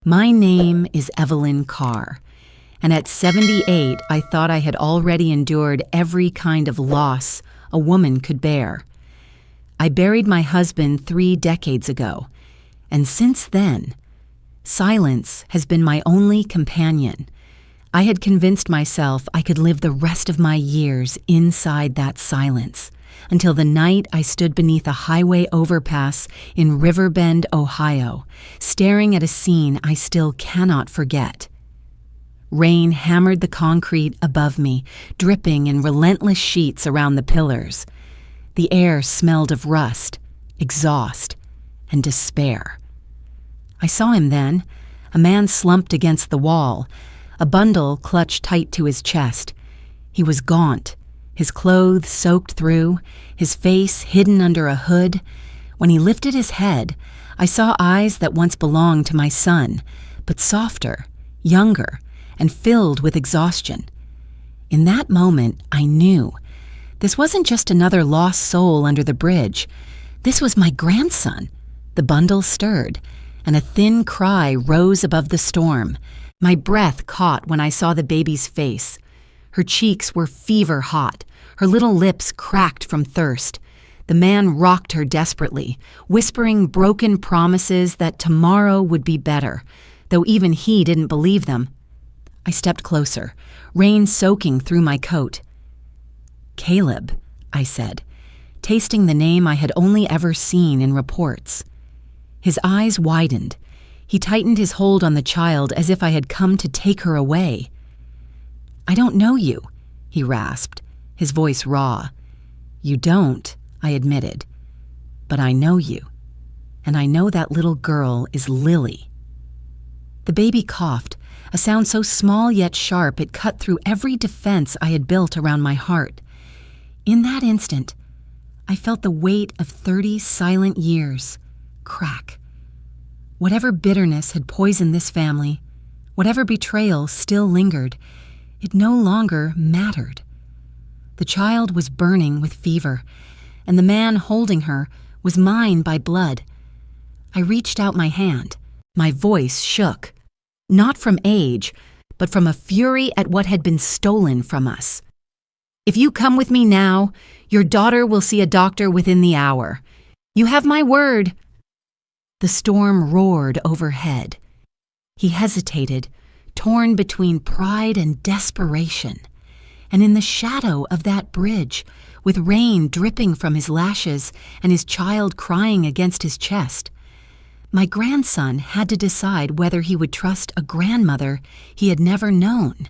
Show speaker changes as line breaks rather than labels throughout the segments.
My name is Evelyn Carr, and at 78, I thought I had already endured every kind of loss a woman could bear. I buried my husband 3 decades ago, and since then, silence has been my only companion. I had convinced myself I could live the rest of my years inside that silence, until the night I stood beneath a highway overpass in Riverbend, Ohio, staring at a scene I still cannot forget. Rain hammered the concrete above me, dripping in relentless sheets around the pillars. The air smelled of rust, exhaust, and despair. I saw him then, a man slumped against the wall, a bundle clutched tight to his chest. He was gaunt, his clothes soaked through, his face hidden under a hood. When he lifted his head, I saw eyes that once belonged to my son, but softer, younger, and filled with exhaustion. In that moment, I knew this wasn't just another lost soul under the bridge. This was my grandson. The bundle stirred, and a thin cry rose above the storm. My breath caught when I saw the baby's face. Her cheeks were fever hot, her little lips cracked from thirst. The man rocked her desperately, whispering broken promises that tomorrow would be better, though even he didn't believe them. I stepped closer, rain soaking through my coat. "Caleb," I said, tasting the name I had only ever seen in reports. His eyes widened. He tightened his hold on the child as if I had come to take her away. "I don't know you," he rasped, his voice raw. "You don't," I admitted, "but I know you, and I know that little girl is Lily." The baby coughed, a sound so small yet sharp it cut through every defense I had built around my heart. In that instant, I felt the weight of 30 silent years crack. Whatever bitterness had poisoned this family, whatever betrayal still lingered, it no longer mattered. The child was burning with fever, and the man holding her was mine by blood. I reached out my hand. My voice shook, not from age, but from a fury at what had been stolen from us. "If you come with me now, your daughter will see a doctor within the hour. You have my word." The storm roared overhead. He hesitated, torn between pride and desperation. And in the shadow of that bridge, with rain dripping from his lashes and his child crying against his chest, my grandson had to decide whether he would trust a grandmother he had never known.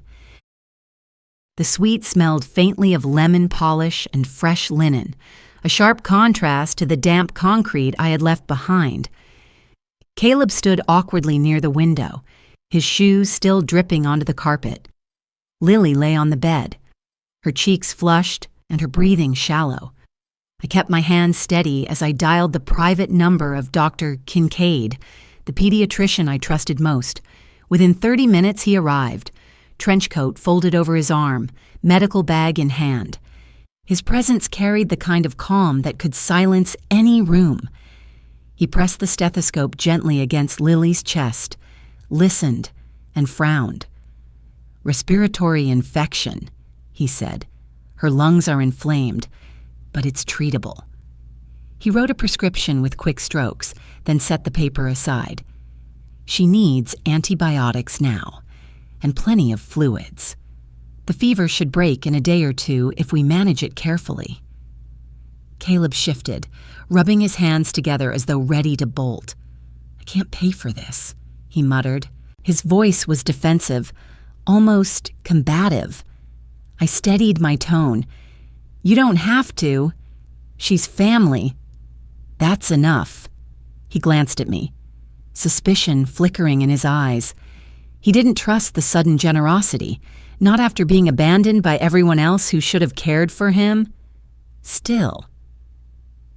The suite smelled faintly of lemon polish and fresh linen, a sharp contrast to the damp concrete I had left behind. Caleb stood awkwardly near the window, his shoes still dripping onto the carpet. Lily lay on the bed, her cheeks flushed and her breathing shallow. I kept my hands steady as I dialed the private number of Dr. Kincaid, the pediatrician I trusted most. Within 30 minutes he arrived, trench coat folded over his arm, medical bag in hand. His presence carried the kind of calm that could silence any room. He pressed the stethoscope gently against Lily's chest, listened, and frowned. "Respiratory infection," he said. "Her lungs are inflamed, but it's treatable." He wrote a prescription with quick strokes, then set the paper aside. "She needs antibiotics now, and plenty of fluids. The fever should break in a day or 2 if we manage it carefully." Caleb shifted, rubbing his hands together as though ready to bolt. "I can't pay for this," he muttered. His voice was defensive, almost combative. I steadied my tone. "You don't have to. She's family. That's enough." He glanced at me, suspicion flickering in his eyes. He didn't trust the sudden generosity, not after being abandoned by everyone else who should have cared for him. Still.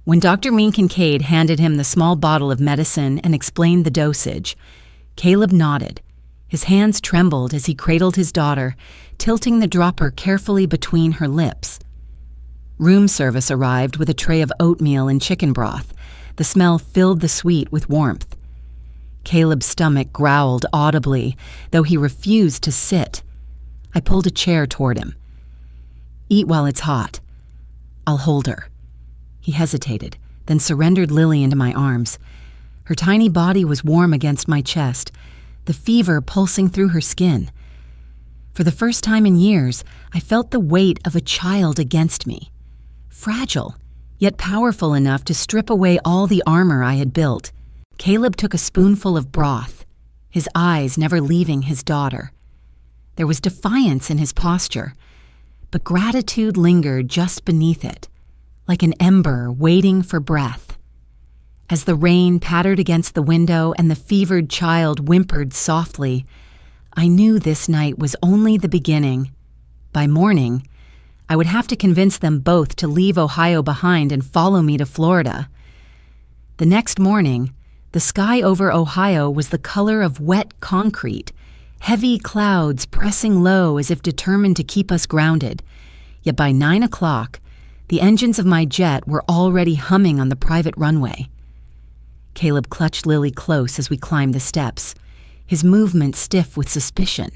When Dr. Kincaid handed him the small bottle of medicine and explained the dosage, Caleb nodded. His hands trembled as he cradled his daughter, tilting the dropper carefully between her lips. Room service arrived with a tray of oatmeal and chicken broth. The smell filled the suite with warmth. Caleb's stomach growled audibly, though he refused to sit. I pulled a chair toward him. "Eat while it's hot. I'll hold her." He hesitated, then surrendered Lily into my arms. Her tiny body was warm against my chest, the fever pulsing through her skin. For the first time in years, I felt the weight of a child against me. Fragile, yet powerful enough to strip away all the armor I had built. Caleb took a spoonful of broth, his eyes never leaving his daughter. There was defiance in his posture, but gratitude lingered just beneath it, like an ember waiting for breath. As the rain pattered against the window and the fevered child whimpered softly, I knew this night was only the beginning. By morning, I would have to convince them both to leave Ohio behind and follow me to Florida. The next morning, the sky over Ohio was the color of wet concrete, heavy clouds pressing low as if determined to keep us grounded. Yet by 9 o'clock, the engines of my jet were already humming on the private runway. Caleb clutched Lily close as we climbed the steps, his movement stiff with suspicion.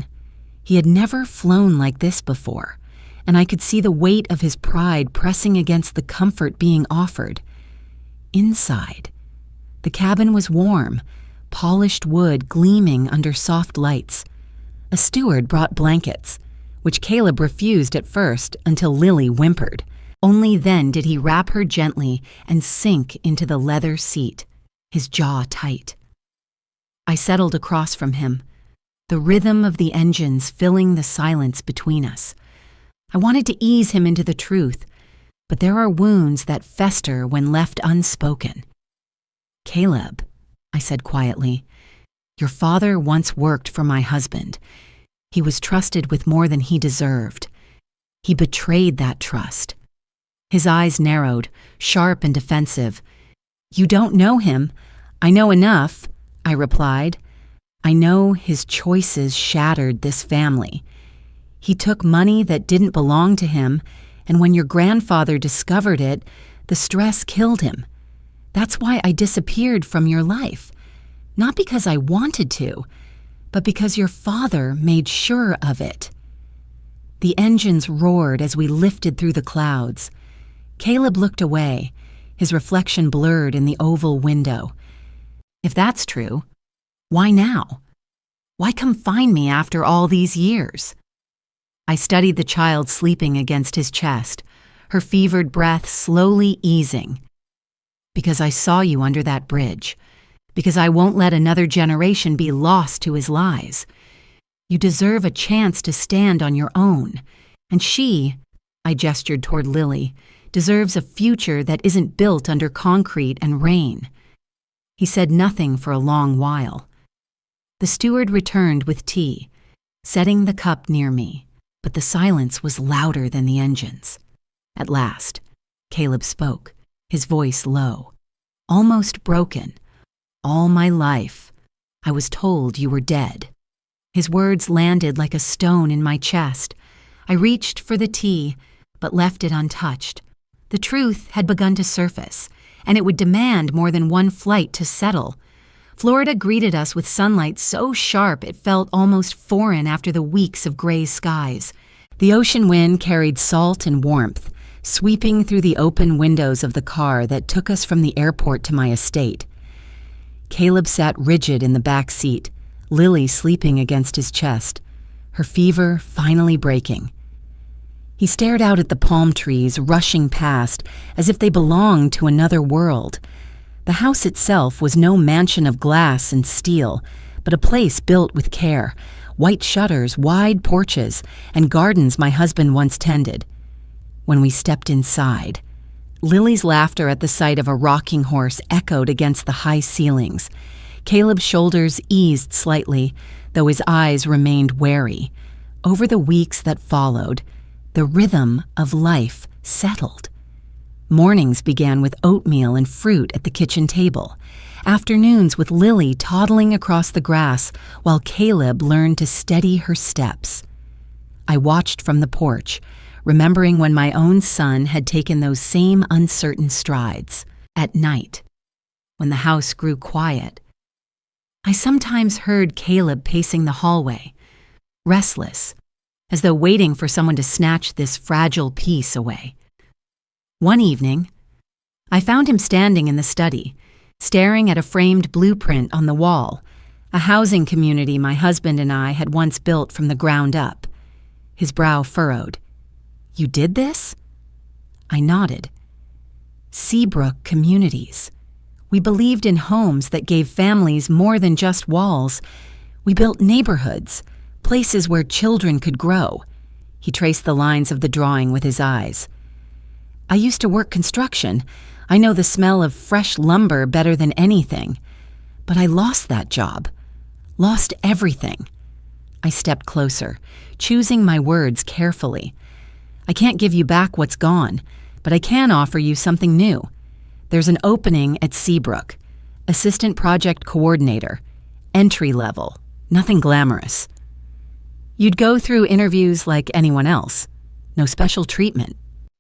He had never flown like this before, and I could see the weight of his pride pressing against the comfort being offered. Inside, the cabin was warm, polished wood gleaming under soft lights. A steward brought blankets, which Caleb refused at first until Lily whimpered. Only then did he wrap her gently and sink into the leather seat, his jaw tight. I settled across from him, the rhythm of the engines filling the silence between us. I wanted to ease him into the truth, but there are wounds that fester when left unspoken. "Caleb," I said quietly, "your father once worked for my husband. He was trusted with more than he deserved. He betrayed that trust." His eyes narrowed, sharp and defensive. "You don't know him. I know enough," I replied. "I know his choices shattered this family. He took money that didn't belong to him, and when your grandfather discovered it, the stress killed him. That's why I disappeared from your life. Not because I wanted to, but because your father made sure of it." The engines roared as we lifted through the clouds. Caleb looked away, his reflection blurred in the oval window. "If that's true, why now? Why come find me after all these years?" I studied the child sleeping against his chest, her fevered breath slowly easing. "Because I saw you under that bridge. Because I won't let another generation be lost to his lies. You deserve a chance to stand on your own. And she," I gestured toward Lily, "deserves a future that isn't built under concrete and rain." He said nothing for a long while. The steward returned with tea, setting the cup near me, but the silence was louder than the engines. At last, Caleb spoke, his voice low, almost broken. "All my life, I was told you were dead." His words landed like a stone in my chest. I reached for the tea, but left it untouched. The truth had begun to surface, and it would demand more than one flight to settle. Florida greeted us with sunlight so sharp it felt almost foreign after the weeks of gray skies. The ocean wind carried salt and warmth, sweeping through the open windows of the car that took us from the airport to my estate. Caleb sat rigid in the back seat, Lily sleeping against his chest, her fever finally breaking. He stared out at the palm trees rushing past as if they belonged to another world. The house itself was no mansion of glass and steel, but a place built with care, white shutters, wide porches, and gardens my husband once tended. When we stepped inside, Lily's laughter at the sight of a rocking horse echoed against the high ceilings. Caleb's shoulders eased slightly, though his eyes remained wary. Over the weeks that followed, the rhythm of life settled. Mornings began with oatmeal and fruit at the kitchen table. Afternoons with Lily toddling across the grass while Caleb learned to steady her steps. I watched from the porch, remembering when my own son had taken those same uncertain strides. At night, when the house grew quiet, I sometimes heard Caleb pacing the hallway, restless, as though waiting for someone to snatch this fragile piece away. One evening, I found him standing in the study, staring at a framed blueprint on the wall, a housing community my husband and I had once built from the ground up. His brow furrowed. "You did this?" I nodded. Seabrook Communities. We believed in homes that gave families more than just walls. We built neighborhoods, places where children could grow. He traced the lines of the drawing with his eyes. I used to work construction. I know the smell of fresh lumber better than anything. But I lost that job. Lost everything. I stepped closer, choosing my words carefully. I can't give you back what's gone, but I can offer you something new. There's an opening at Seabrook. Assistant project coordinator. Entry level. Nothing glamorous. You'd go through interviews like anyone else. No special treatment.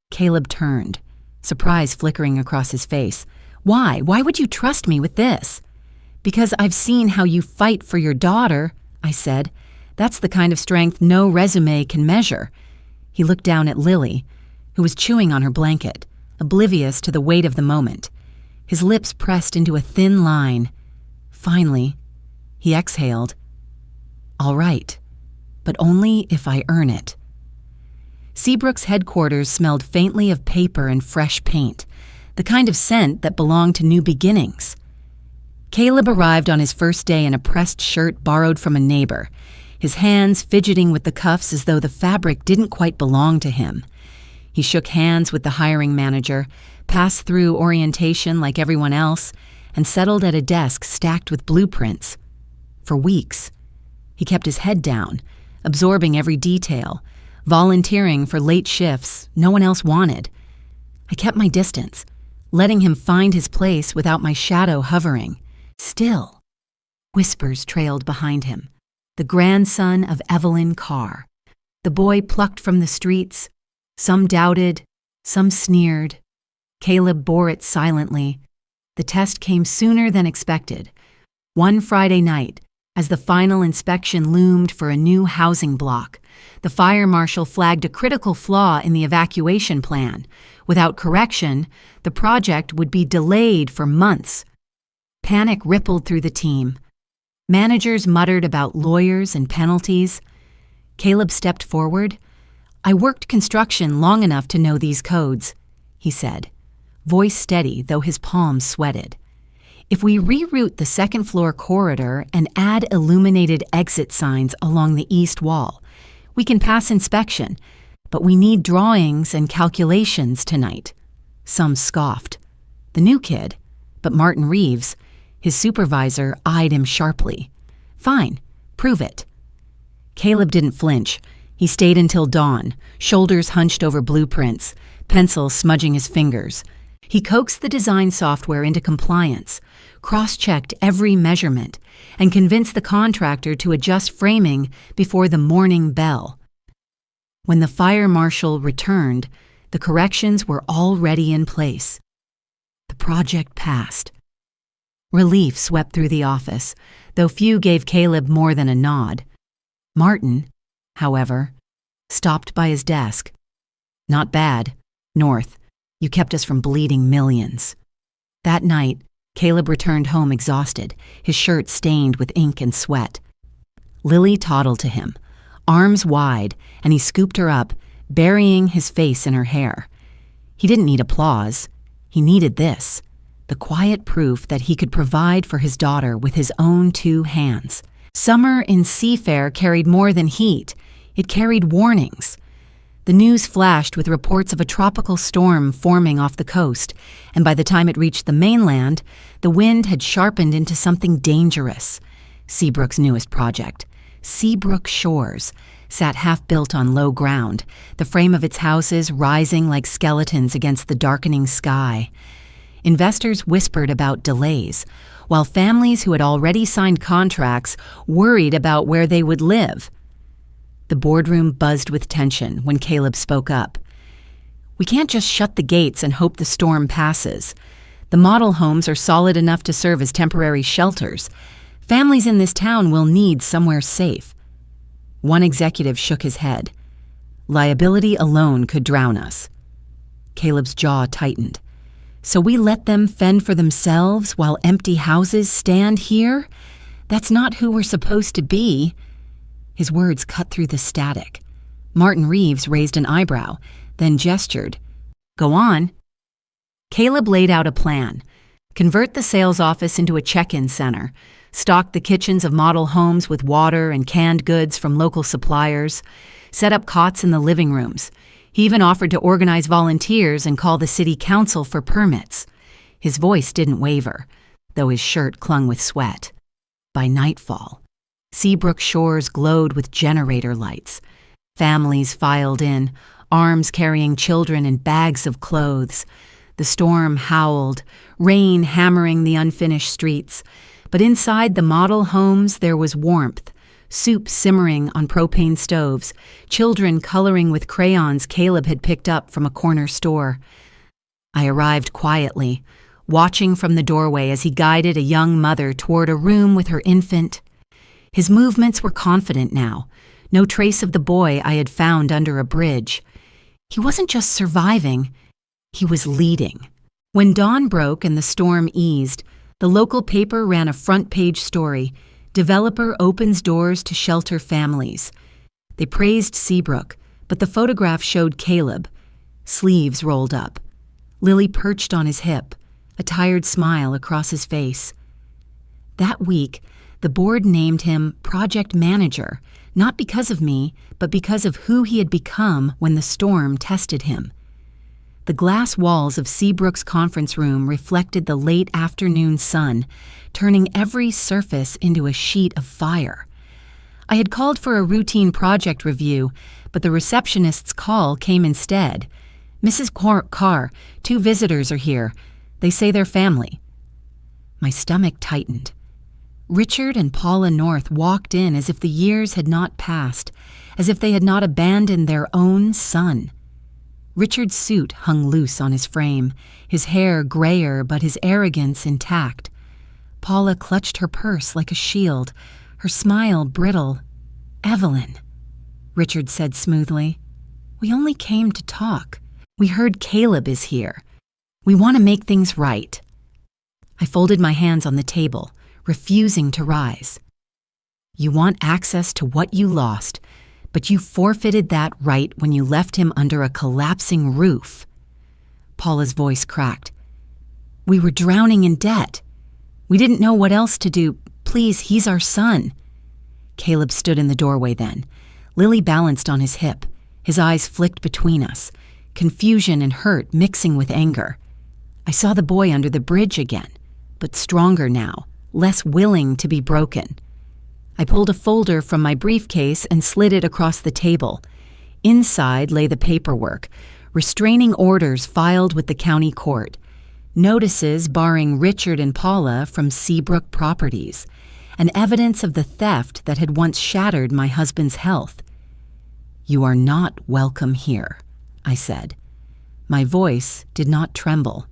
Caleb turned, surprise flickering across his face. Why? Why would you trust me with this? Because I've seen how you fight for your daughter, I said. That's the kind of strength no resume can measure. He looked down at Lily, who was chewing on her blanket, oblivious to the weight of the moment. His lips pressed into a thin line. Finally, he exhaled. All right, but only if I earn it. Seabrook's headquarters smelled faintly of paper and fresh paint, the kind of scent that belonged to new beginnings. Caleb arrived on his first day in a pressed shirt borrowed from a neighbor, his hands fidgeting with the cuffs as though the fabric didn't quite belong to him. He shook hands with the hiring manager, passed through orientation like everyone else, and settled at a desk stacked with blueprints. For weeks, he kept his head down, absorbing every detail, volunteering for late shifts no one else wanted. I kept my distance, letting him find his place without my shadow hovering. Still, whispers trailed behind him. The grandson of Evelyn Carr, the boy plucked from the streets. Some doubted, some sneered. Caleb bore it silently. The test came sooner than expected. One Friday night, as the final inspection loomed for a new housing block, the fire marshal flagged a critical flaw in the evacuation plan. Without correction, the project would be delayed for months. Panic rippled through the team. Managers muttered about lawyers and penalties. Caleb stepped forward. I worked construction long enough to know these codes, he said, voice steady though his palms sweated. If we reroute the second-floor corridor and add illuminated exit signs along the east wall, we can pass inspection, but we need drawings and calculations tonight. Some scoffed. The new kid, but Martin Reeves, his supervisor, eyed him sharply. Fine, prove it. Caleb didn't flinch. He stayed until dawn, shoulders hunched over blueprints, pencil smudging his fingers. He coaxed the design software into compliance, cross-checked every measurement, and convinced the contractor to adjust framing before the morning bell. When the fire marshal returned, the corrections were already in place. The project passed. Relief swept through the office, though few gave Caleb more than a nod. Martin, however, stopped by his desk. Not bad, North. You kept us from bleeding millions. That night, Caleb returned home exhausted, his shirt stained with ink and sweat. Lily toddled to him, arms wide, and he scooped her up, burying his face in her hair. He didn't need applause. He needed this, the quiet proof that he could provide for his daughter with his own two hands. Summer in Seafair carried more than heat. It carried warnings. The news flashed with reports of a tropical storm forming off the coast, and by the time it reached the mainland, the wind had sharpened into something dangerous. Seabrook's newest project, Seabrook Shores, sat half-built on low ground, the frame of its houses rising like skeletons against the darkening sky. Investors whispered about delays, while families who had already signed contracts worried about where they would live. The boardroom buzzed with tension when Caleb spoke up. We can't just shut the gates and hope the storm passes. The model homes are solid enough to serve as temporary shelters. Families in this town will need somewhere safe. One executive shook his head. Liability alone could drown us. Caleb's jaw tightened. So we let them fend for themselves while empty houses stand here? That's not who we're supposed to be. His words cut through the static. Martin Reeves raised an eyebrow, then gestured. Go on. Caleb laid out a plan. Convert the sales office into a check-in center. Stock the kitchens of model homes with water and canned goods from local suppliers. Set up cots in the living rooms. He even offered to organize volunteers and call the city council for permits. His voice didn't waver, though his shirt clung with sweat. By nightfall, Seabrook shores glowed with generator lights. Families filed in, arms carrying children and bags of clothes. The storm howled, rain hammering the unfinished streets. But inside the model homes there was warmth, soup simmering on propane stoves, children coloring with crayons Caleb had picked up from a corner store. I arrived quietly, watching from the doorway as he guided a young mother toward a room with her infant. His movements were confident now, no trace of the boy I had found under a bridge. He wasn't just surviving, he was leading. When dawn broke and the storm eased, the local paper ran a front-page story, Developer Opens Doors to Shelter Families. They praised Seabrook, but the photograph showed Caleb, sleeves rolled up. Lily perched on his hip, a tired smile across his face. That week, the board named him project manager, not because of me, but because of who he had become when the storm tested him. The glass walls of Seabrook's conference room reflected the late afternoon sun, turning every surface into a sheet of fire. I had called for a routine project review, but the receptionist's call came instead. Mrs. Carr, 2 visitors are here. They say they're family. My stomach tightened. Richard and Paula North walked in as if the years had not passed, as if they had not abandoned their own son. Richard's suit hung loose on his frame, his hair grayer but his arrogance intact. Paula clutched her purse like a shield, her smile brittle. "Evelyn," Richard said smoothly, "we only came to talk. We heard Caleb is here. We want to make things right." I folded my hands on the table, refusing to rise. "You want access to what you lost, but you forfeited that right when you left him under a collapsing roof." Paula's voice cracked. "We were drowning in debt. We didn't know what else to do. Please, he's our son." Caleb stood in the doorway then. Lily balanced on his hip. His eyes flicked between us, confusion and hurt mixing with anger. I saw the boy under the bridge again, but stronger now, less willing to be broken. I pulled a folder from my briefcase and slid it across the table. Inside lay the paperwork, restraining orders filed with the county court, notices barring Richard and Paula from Seabrook Properties, and evidence of the theft that had once shattered my husband's health. "You are not welcome here," I said. My voice did not tremble.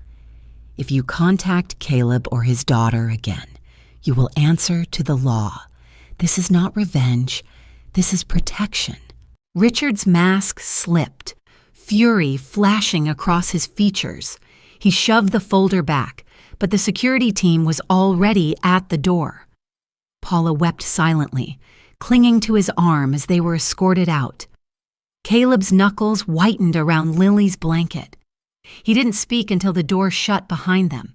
"If you contact Caleb or his daughter again, you will answer to the law. This is not revenge. This is protection." Richard's mask slipped, fury flashing across his features. He shoved the folder back, but the security team was already at the door. Paula wept silently, clinging to his arm as they were escorted out. Caleb's knuckles whitened around Lily's blanket. He didn't speak until the door shut behind them.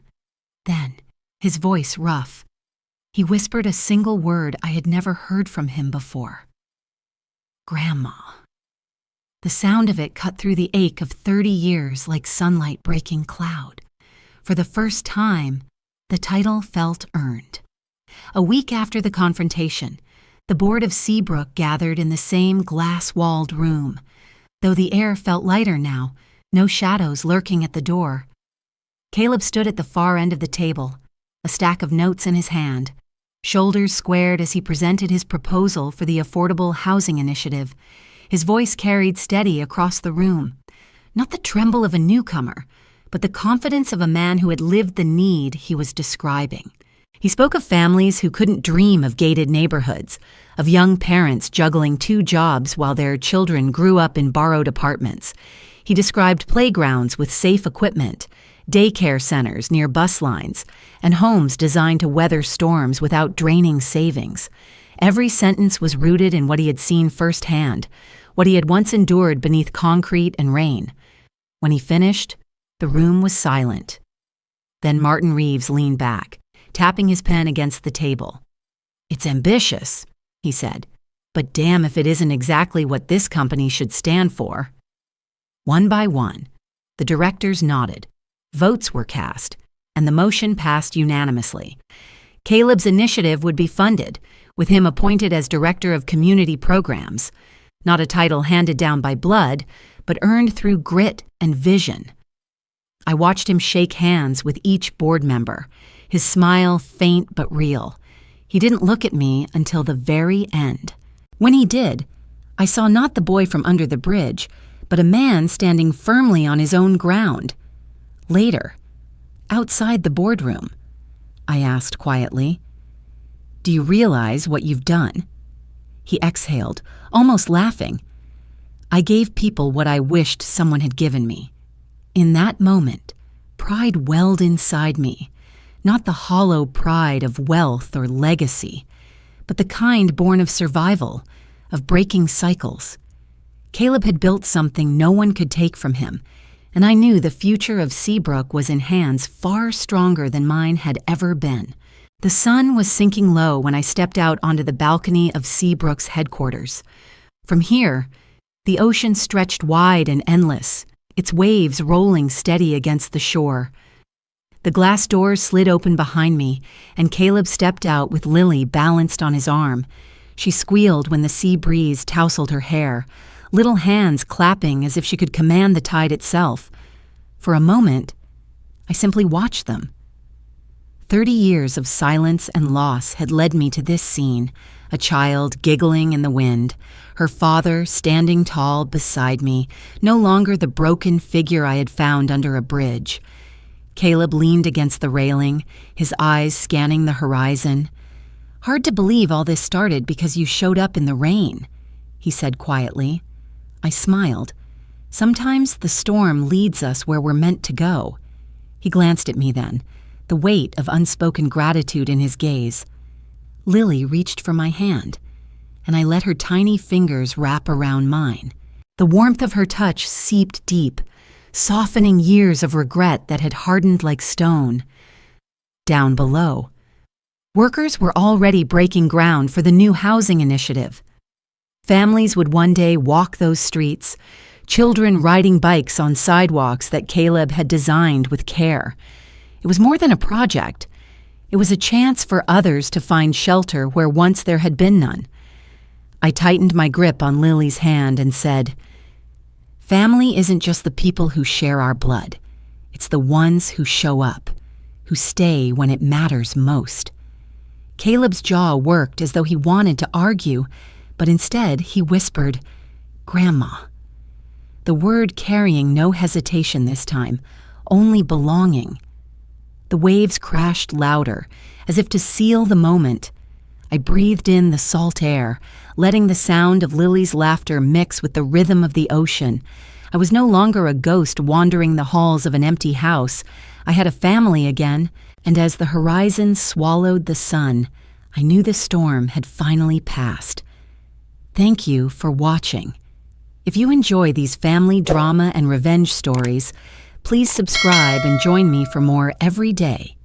Then, his voice rough, he whispered a single word I had never heard from him before. "Grandma." The sound of it cut through the ache of 30 years like sunlight breaking cloud. For the first time, the title felt earned. A week after the confrontation, the board of Seabrook gathered in the same glass-walled room. Though the air felt lighter now, no shadows lurking at the door. Caleb stood at the far end of the table, a stack of notes in his hand, shoulders squared as he presented his proposal for the Affordable Housing Initiative. His voice carried steady across the room. Not the tremble of a newcomer, but the confidence of a man who had lived the need he was describing. He spoke of families who couldn't dream of gated neighborhoods, of young parents juggling 2 jobs while their children grew up in borrowed apartments. He described playgrounds with safe equipment, daycare centers near bus lines, and homes designed to weather storms without draining savings. Every sentence was rooted in what he had seen firsthand, what he had once endured beneath concrete and rain. When he finished, the room was silent. Then Martin Reeves leaned back, tapping his pen against the table. "It's ambitious," he said, "but damn if it isn't exactly what this company should stand for." One by one, the directors nodded, votes were cast, and the motion passed unanimously. Caleb's initiative would be funded, with him appointed as Director of Community Programs, not a title handed down by blood, but earned through grit and vision. I watched him shake hands with each board member, his smile faint but real. He didn't look at me until the very end. When he did, I saw not the boy from under the bridge, but a man standing firmly on his own ground. Later, outside the boardroom, I asked quietly, "Do you realize what you've done?" He exhaled, almost laughing. "I gave people what I wished someone had given me." In that moment, pride welled inside me, not the hollow pride of wealth or legacy, but the kind born of survival, of breaking cycles. Caleb had built something no one could take from him, and I knew the future of Seabrook was in hands far stronger than mine had ever been. The sun was sinking low when I stepped out onto the balcony of Seabrook's headquarters. From here, the ocean stretched wide and endless, its waves rolling steady against the shore. The glass doors slid open behind me, and Caleb stepped out with Lily balanced on his arm. She squealed when the sea breeze tousled her hair, little hands clapping as if she could command the tide itself. For a moment, I simply watched them. 30 years of silence and loss had led me to this scene, a child giggling in the wind, her father standing tall beside me, no longer the broken figure I had found under a bridge. Caleb leaned against the railing, his eyes scanning the horizon. "Hard to believe all this started because you showed up in the rain," he said quietly. I smiled. Sometimes the storm leads us where we're meant to go. He glanced at me then, the weight of unspoken gratitude in his gaze. Lily reached for my hand, and I let her tiny fingers wrap around mine. The warmth of her touch seeped deep, softening years of regret that had hardened like stone. Down below, workers were already breaking ground for the new housing initiative. Families would one day walk those streets, children riding bikes on sidewalks that Caleb had designed with care. It was more than a project. It was a chance for others to find shelter where once there had been none. I tightened my grip on Lily's hand and said, "Family isn't just the people who share our blood. It's the ones who show up, who stay when it matters most." Caleb's jaw worked as though he wanted to argue, but instead he whispered, "Grandma." The word carrying no hesitation this time, only belonging. The waves crashed louder, as if to seal the moment. I breathed in the salt air, letting the sound of Lily's laughter mix with the rhythm of the ocean. I was no longer a ghost wandering the halls of an empty house. I had a family again, and as the horizon swallowed the sun, I knew the storm had finally passed. Thank you for watching. If you enjoy these family drama and revenge stories, please subscribe and join me for more every day.